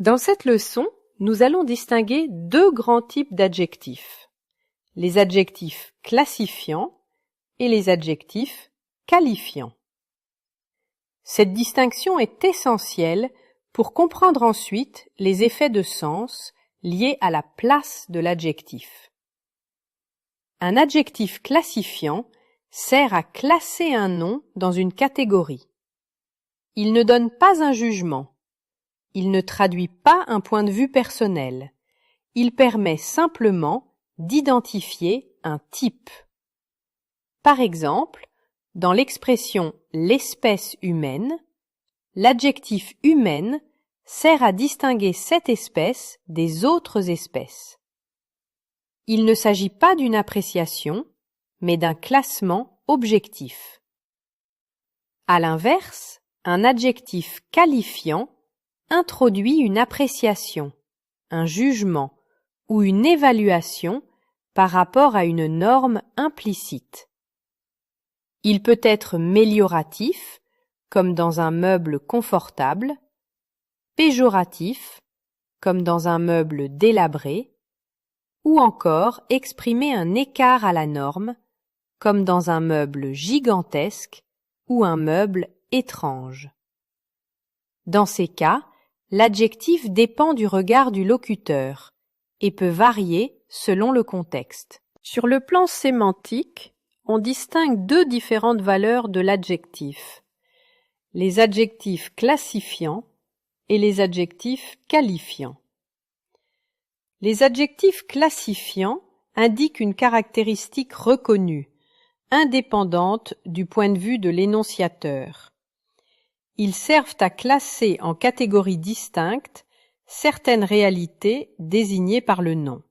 Dans cette leçon, nous allons distinguer deux grands types d'adjectifs, les adjectifs classifiants et les adjectifs qualifiants. Cette distinction est essentielle pour comprendre ensuite les effets de sens liés à la place de l'adjectif. Un adjectif classifiant sert à classer un nom dans une catégorie. Il ne donne pas un jugement. Il ne traduit pas un point de vue personnel. Il permet simplement d'identifier un type. Par exemple, dans l'expression « l'espèce humaine », l'adjectif « humaine » sert à distinguer cette espèce des autres espèces. Il ne s'agit pas d'une appréciation, mais d'un classement objectif. À l'inverse, un adjectif qualifiant introduit une appréciation, un jugement ou une évaluation par rapport à une norme implicite. Il peut être mélioratif, comme dans un meuble confortable, péjoratif, comme dans un meuble délabré, ou encore exprimer un écart à la norme, comme dans un meuble gigantesque ou un meuble étrange. Dans ces cas, l'adjectif dépend du regard du locuteur et peut varier selon le contexte. Sur le plan sémantique, on distingue deux différentes valeurs de l'adjectif, les adjectifs classifiants et les adjectifs qualifiants. Les adjectifs classifiants indiquent une caractéristique reconnue, indépendante du point de vue de l'énonciateur. Ils servent à classer en catégories distinctes certaines réalités désignées par le nom.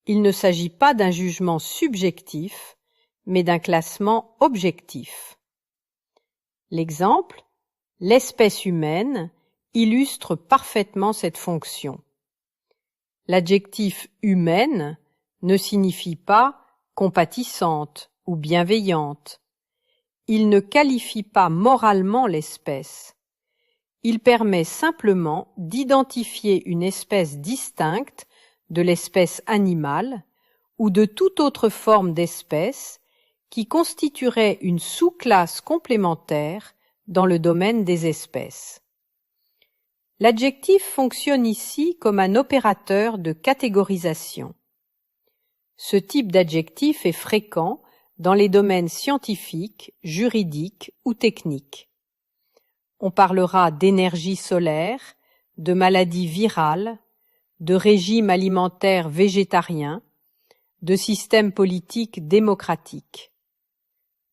Il ne s'agit pas d'un jugement subjectif, mais d'un classement objectif. L'exemple, l'espèce humaine, illustre parfaitement cette fonction. L'adjectif humaine ne signifie pas compatissante ou bienveillante. Il ne qualifie pas moralement l'espèce. Il permet simplement d'identifier une espèce distincte de l'espèce animale ou de toute autre forme d'espèce qui constituerait une sous-classe complémentaire dans le domaine des espèces. L'adjectif fonctionne ici comme un opérateur de catégorisation. Ce type d'adjectif est fréquent dans les domaines scientifiques, juridiques ou techniques. On parlera d'énergie solaire, de maladies virales, de régime alimentaire végétarien, de système politique démocratique.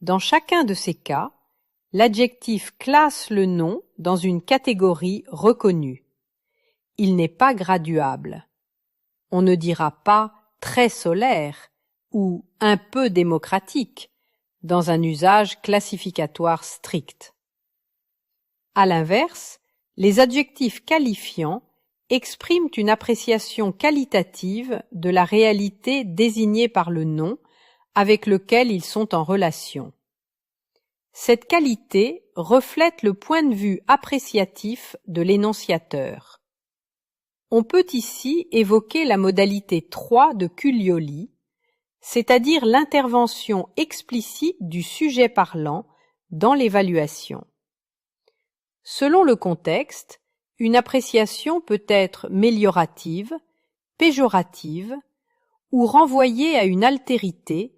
Dans chacun de ces cas, l'adjectif classe le nom dans une catégorie reconnue. Il n'est pas graduable. On ne dira pas très solaire ou un peu démocratique dans un usage classificatoire strict. À l'inverse, les adjectifs qualifiants expriment une appréciation qualitative de la réalité désignée par le nom avec lequel ils sont en relation. Cette qualité reflète le point de vue appréciatif de l'énonciateur. On peut ici évoquer la modalité 3 de Cuglioli, c'est-à-dire l'intervention explicite du sujet parlant dans l'évaluation. Selon le contexte, une appréciation peut être méliorative, péjorative ou renvoyer à une altérité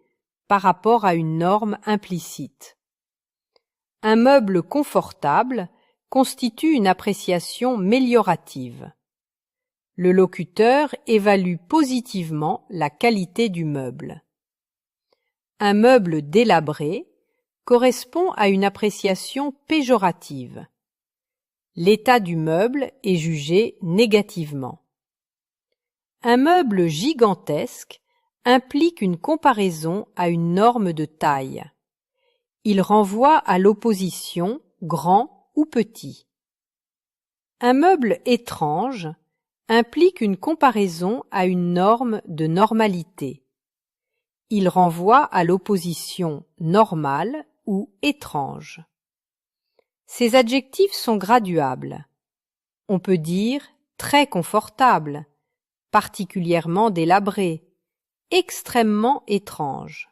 par rapport à une norme implicite. Un meuble confortable constitue une appréciation méliorative. Le locuteur évalue positivement la qualité du meuble. Un meuble délabré correspond à une appréciation péjorative. L'état du meuble est jugé négativement. Un meuble gigantesque implique une comparaison à une norme de taille. Il renvoie à l'opposition grand ou petit. Un meuble étrange implique une comparaison à une norme de normalité. Il renvoie à l'opposition normale ou étrange. Ces adjectifs sont graduables. On peut dire très confortable, particulièrement délabré, extrêmement étrange.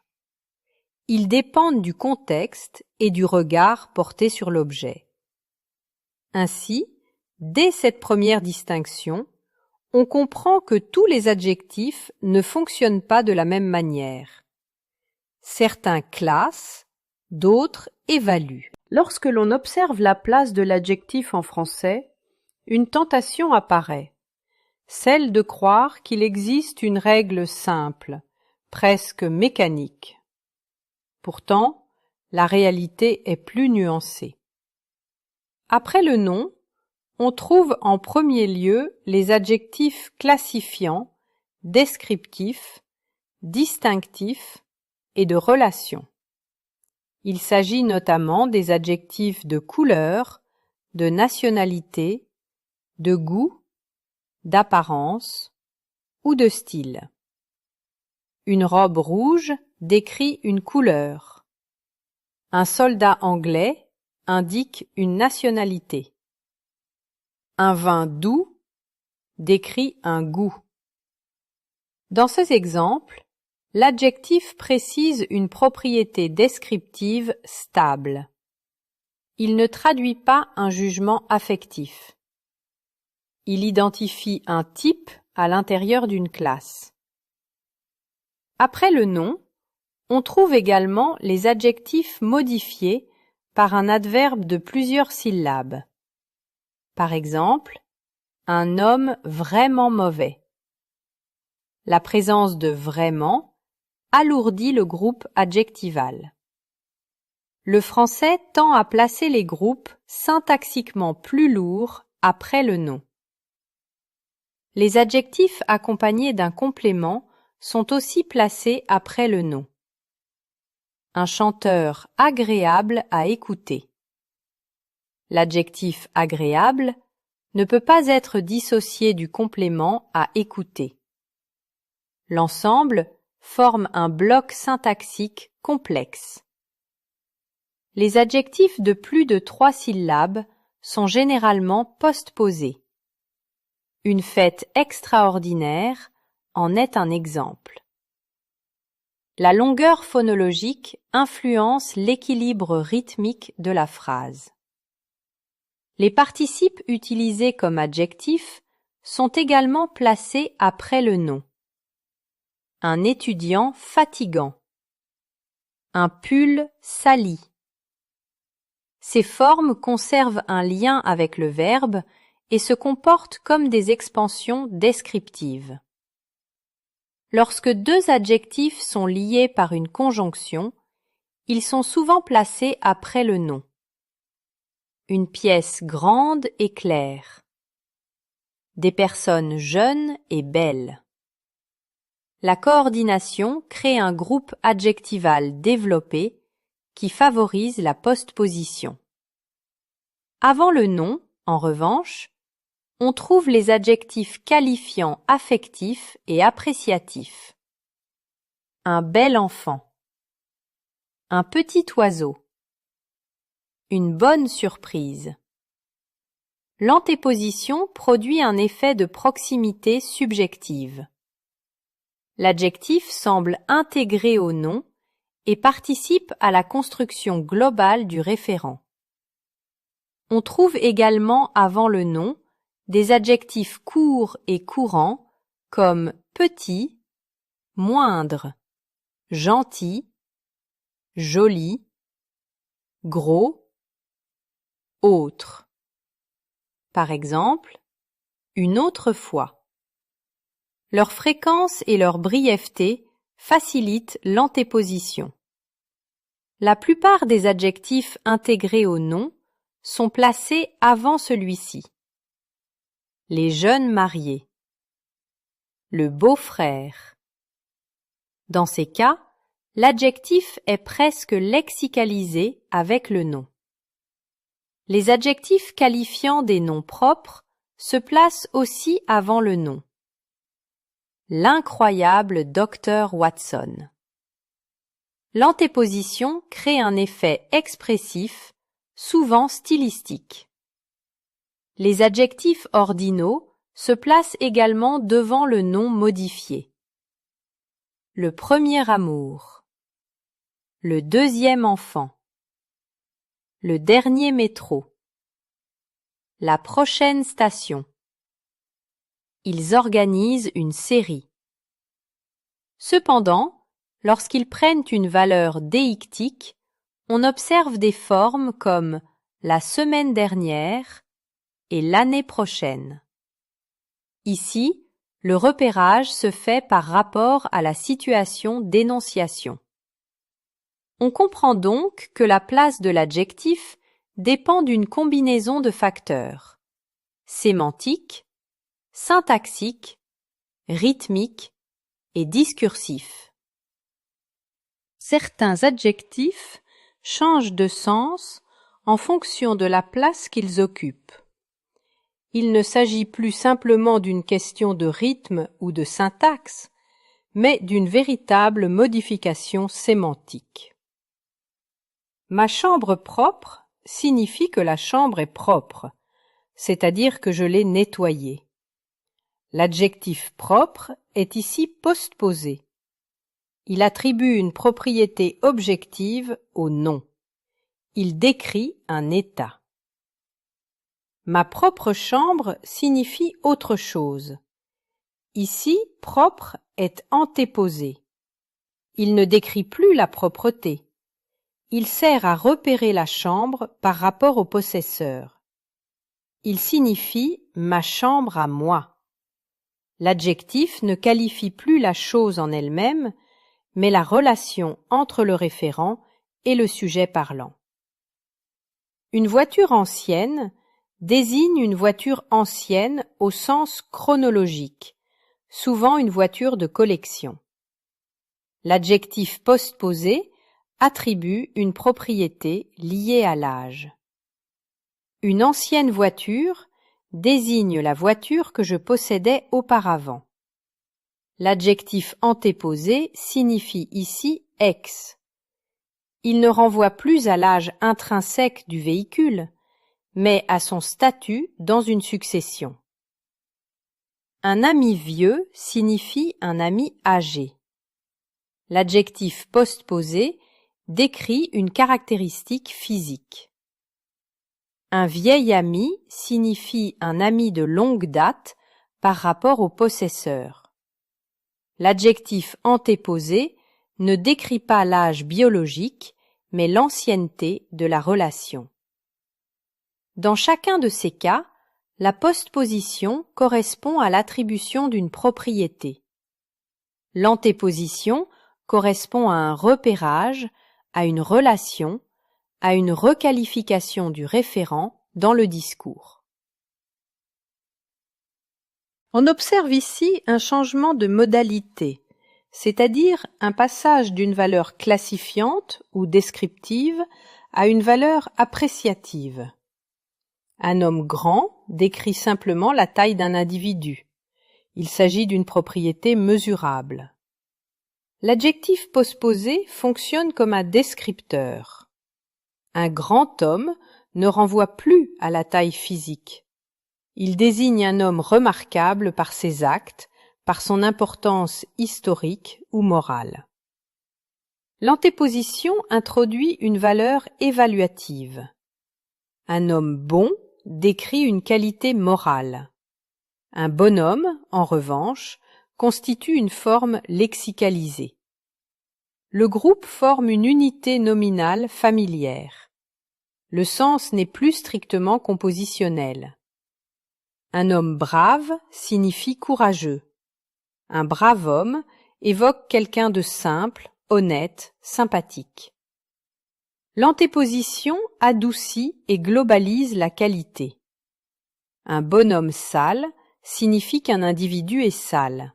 Ils dépendent du contexte et du regard porté sur l'objet. Ainsi, dès cette première distinction, on comprend que tous les adjectifs ne fonctionnent pas de la même manière. Certains classent, d'autres évaluent. Lorsque l'on observe la place de l'adjectif en français, une tentation apparaît, celle de croire qu'il existe une règle simple, presque mécanique. Pourtant, la réalité est plus nuancée. Après le nom, on trouve en premier lieu les adjectifs classifiants, descriptifs, distinctifs et de relation. Il s'agit notamment des adjectifs de couleur, de nationalité, de goût, d'apparence ou de style. Une robe rouge décrit une couleur. Un soldat anglais indique une nationalité. Un vin doux décrit un goût. Dans ces exemples, l'adjectif précise une propriété descriptive stable. Il ne traduit pas un jugement affectif. Il identifie un type à l'intérieur d'une classe. Après le nom, on trouve également les adjectifs modifiés par un adverbe de plusieurs syllabes. Par exemple, un homme vraiment mauvais. La présence de vraiment alourdit le groupe adjectival. Le français tend à placer les groupes syntaxiquement plus lourds après le nom. Les adjectifs accompagnés d'un complément sont aussi placés après le nom. Un chanteur agréable à écouter. L'adjectif agréable ne peut pas être dissocié du complément à écouter. L'ensemble forme un bloc syntaxique complexe. Les adjectifs de plus de 3 syllabes sont généralement postposés. Une fête extraordinaire en est un exemple. La longueur phonologique influence l'équilibre rythmique de la phrase. Les participes utilisés comme adjectifs sont également placés après le nom. Un étudiant fatigant. Un pull sali. Ces formes conservent un lien avec le verbe et se comportent comme des expansions descriptives. Lorsque deux adjectifs sont liés par une conjonction, ils sont souvent placés après le nom. Une pièce grande et claire. Des personnes jeunes et belles. La coordination crée un groupe adjectival développé qui favorise la postposition. Avant le nom, en revanche, on trouve les adjectifs qualifiants affectifs et appréciatifs. Un bel enfant. Un petit oiseau. Une bonne surprise. L'antéposition produit un effet de proximité subjective. L'adjectif semble intégré au nom et participe à la construction globale du référent. On trouve également avant le nom des adjectifs courts et courants comme petit, moindre, gentil, joli, gros, autre. Par exemple, une autre fois. Leur fréquence et leur brièveté facilitent l'antéposition. La plupart des adjectifs intégrés au nom sont placés avant celui-ci. Les jeunes mariés. Le beau-frère. Dans ces cas, l'adjectif est presque lexicalisé avec le nom. Les adjectifs qualifiant des noms propres se placent aussi avant le nom. L'incroyable Dr Watson. L'antéposition crée un effet expressif, souvent stylistique. Les adjectifs ordinaux se place également devant le nom modifié. Le premier amour. Le deuxième enfant. Le dernier métro. La prochaine station. Ils organisent une série. Cependant, lorsqu'ils prennent une valeur déictique, on observe des formes comme la semaine dernière et l'année prochaine. Ici, le repérage se fait par rapport à la situation d'énonciation. On comprend donc que la place de l'adjectif dépend d'une combinaison de facteurs sémantiques, syntaxiques, rythmiques et discursifs. Certains adjectifs changent de sens en fonction de la place qu'ils occupent. Il ne s'agit plus simplement d'une question de rythme ou de syntaxe, mais d'une véritable modification sémantique. Ma chambre propre signifie que la chambre est propre, c'est-à-dire que je l'ai nettoyée. L'adjectif propre est ici postposé. Il attribue une propriété objective au nom. Il décrit un état. Ma propre chambre signifie autre chose. Ici, propre est antéposé. Il ne décrit plus la propreté. Il sert à repérer la chambre par rapport au possesseur. Il signifie ma chambre à moi. L'adjectif ne qualifie plus la chose en elle-même, mais la relation entre le référent et le sujet parlant. Une voiture ancienne désigne une voiture ancienne au sens chronologique, souvent une voiture de collection. L'adjectif postposé attribue une propriété liée à l'âge. Une ancienne voiture désigne la voiture que je possédais auparavant. L'adjectif antéposé signifie ici ex. Il ne renvoie plus à l'âge intrinsèque du véhicule, mais à son statut dans une succession. Un ami vieux signifie un ami âgé. L'adjectif postposé décrit une caractéristique physique. Un vieil ami signifie un ami de longue date par rapport au possesseur. L'adjectif antéposé ne décrit pas l'âge biologique, mais l'ancienneté de la relation. Dans chacun de ces cas, la postposition correspond à l'attribution d'une propriété. L'antéposition correspond à un repérage, à une relation, à une requalification du référent dans le discours. On observe ici un changement de modalité, c'est-à-dire un passage d'une valeur classifiante ou descriptive à une valeur appréciative. Un homme grand décrit simplement la taille d'un individu. Il s'agit d'une propriété mesurable. L'adjectif postposé fonctionne comme un descripteur. Un grand homme ne renvoie plus à la taille physique. Il désigne un homme remarquable par ses actes, par son importance historique ou morale. L'antéposition introduit une valeur évaluative. Un homme bon décrit une qualité morale. Un bonhomme, en revanche, constitue une forme lexicalisée. Le groupe forme une unité nominale familière. Le sens n'est plus strictement compositionnel. Un homme brave signifie courageux. Un brave homme évoque quelqu'un de simple, honnête, sympathique. L'antéposition adoucit et globalise la qualité. Un bonhomme sale signifie qu'un individu est sale.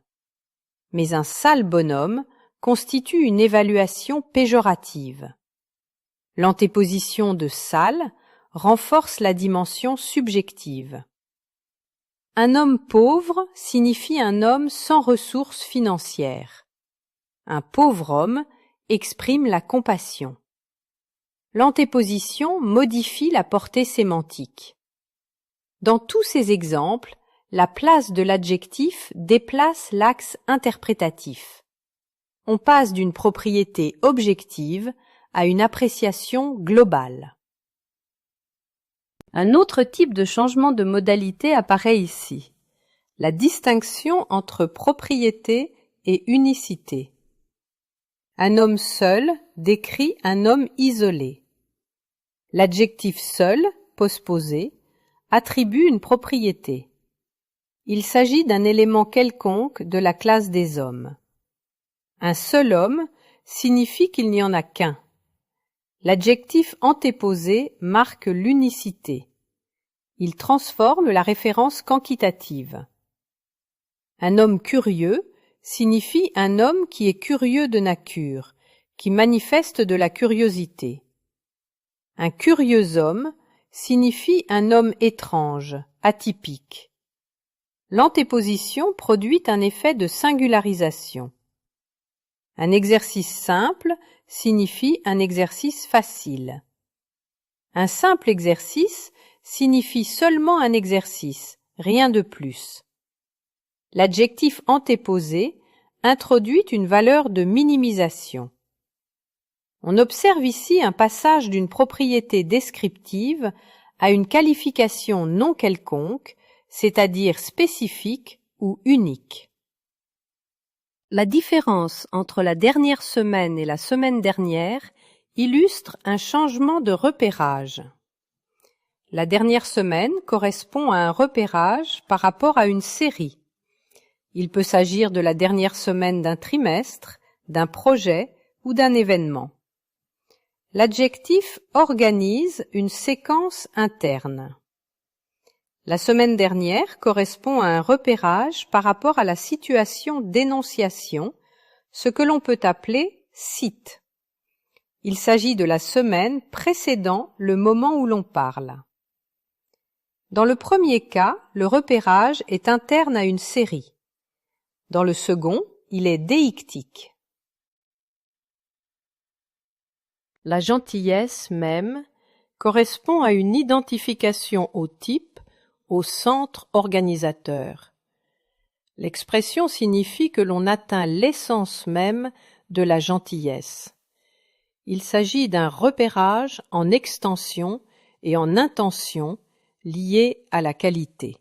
Mais un sale bonhomme constitue une évaluation péjorative. L'antéposition de sale renforce la dimension subjective. Un homme pauvre signifie un homme sans ressources financières. Un pauvre homme exprime la compassion. L'antéposition modifie la portée sémantique. Dans tous ces exemples, la place de l'adjectif déplace l'axe interprétatif. On passe d'une propriété objective à une appréciation globale. Un autre type de changement de modalité apparaît ici, la distinction entre propriété et unicité. Un homme seul décrit un homme isolé. L'adjectif seul, postposé, attribue une propriété. Il s'agit d'un élément quelconque de la classe des hommes. Un seul homme signifie qu'il n'y en a qu'un. L'adjectif antéposé marque l'unicité. Il transforme la référence quantitative. Un homme curieux signifie un homme qui est curieux de nature, qui manifeste de la curiosité. Un curieux homme signifie un homme étrange, atypique. L'antéposition produit un effet de singularisation. Un exercice simple signifie un exercice facile. Un simple exercice signifie seulement un exercice, rien de plus. L'adjectif antéposé introduit une valeur de minimisation. On observe ici un passage d'une propriété descriptive à une qualification non quelconque, c'est-à-dire spécifique ou unique. La différence entre la dernière semaine et la semaine dernière illustre un changement de repérage. La dernière semaine correspond à un repérage par rapport à une série. Il peut s'agir de la dernière semaine d'un trimestre, d'un projet ou d'un événement. L'adjectif organise une séquence interne. La semaine dernière correspond à un repérage par rapport à la situation d'énonciation, ce que l'on peut appeler site. Il s'agit de la semaine précédant le moment où l'on parle. Dans le premier cas, le repérage est interne à une série. Dans le second, il est déictique. La gentillesse même correspond à une identification au type, au centre organisateur. L'expression signifie que l'on atteint l'essence même de la gentillesse. Il s'agit d'un repérage en extension et en intention lié à la qualité.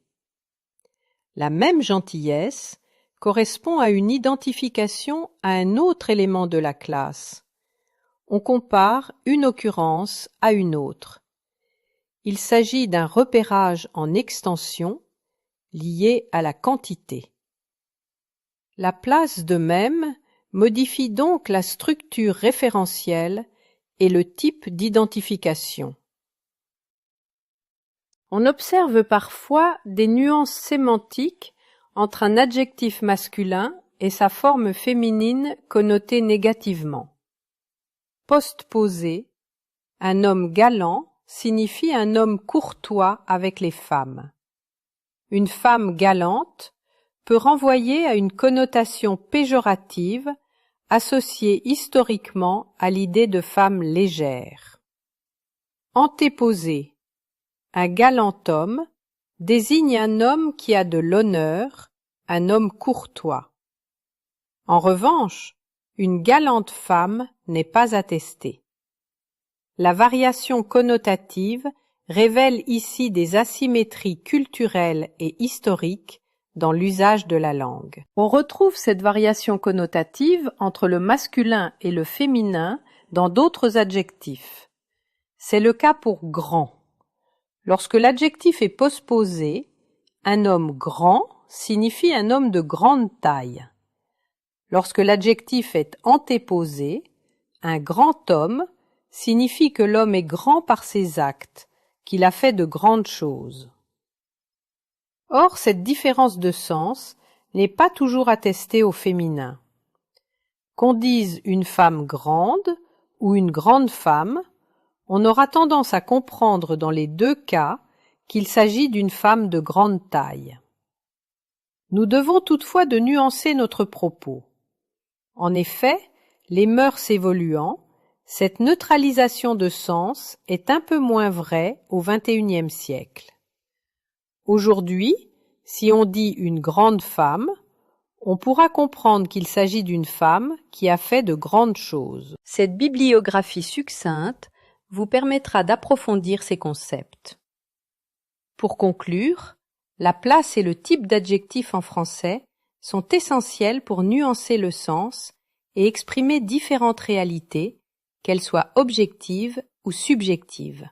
La même gentillesse correspond à une identification à un autre élément de la classe. On compare une occurrence à une autre. Il s'agit d'un repérage en extension lié à la quantité. La place de même modifie donc la structure référentielle et le type d'identification. On observe parfois des nuances sémantiques entre un adjectif masculin et sa forme féminine connotée négativement. Postposé, un homme galant signifie un homme courtois avec les femmes. Une femme galante peut renvoyer à une connotation péjorative associée historiquement à l'idée de femme légère. Antéposé, un galant homme désigne un homme qui a de l'honneur, un homme courtois. En revanche, une galante femme n'est pas attestée. La variation connotative révèle ici des asymétries culturelles et historiques dans l'usage de la langue. On retrouve cette variation connotative entre le masculin et le féminin dans d'autres adjectifs. C'est le cas pour grand. Lorsque l'adjectif est postposé, un homme grand signifie un homme de grande taille. Lorsque l'adjectif est antéposé, un grand homme signifie que l'homme est grand par ses actes, qu'il a fait de grandes choses. Or, cette différence de sens n'est pas toujours attestée au féminin. Qu'on dise une femme grande ou une grande femme, on aura tendance à comprendre dans les deux cas qu'il s'agit d'une femme de grande taille. Nous devons toutefois de nuancer notre propos. En effet, les mœurs évoluant, cette neutralisation de sens est un peu moins vraie au XXIe siècle. Aujourd'hui, Si on dit une grande femme, on pourra comprendre qu'il s'agit d'une femme qui a fait de grandes choses. Cette bibliographie succincte vous permettra d'approfondir ces concepts. Pour conclure, la place et le type d'adjectif en français sont essentiels pour nuancer le sens et exprimer différentes réalités, qu'elles soient objectives ou subjectives.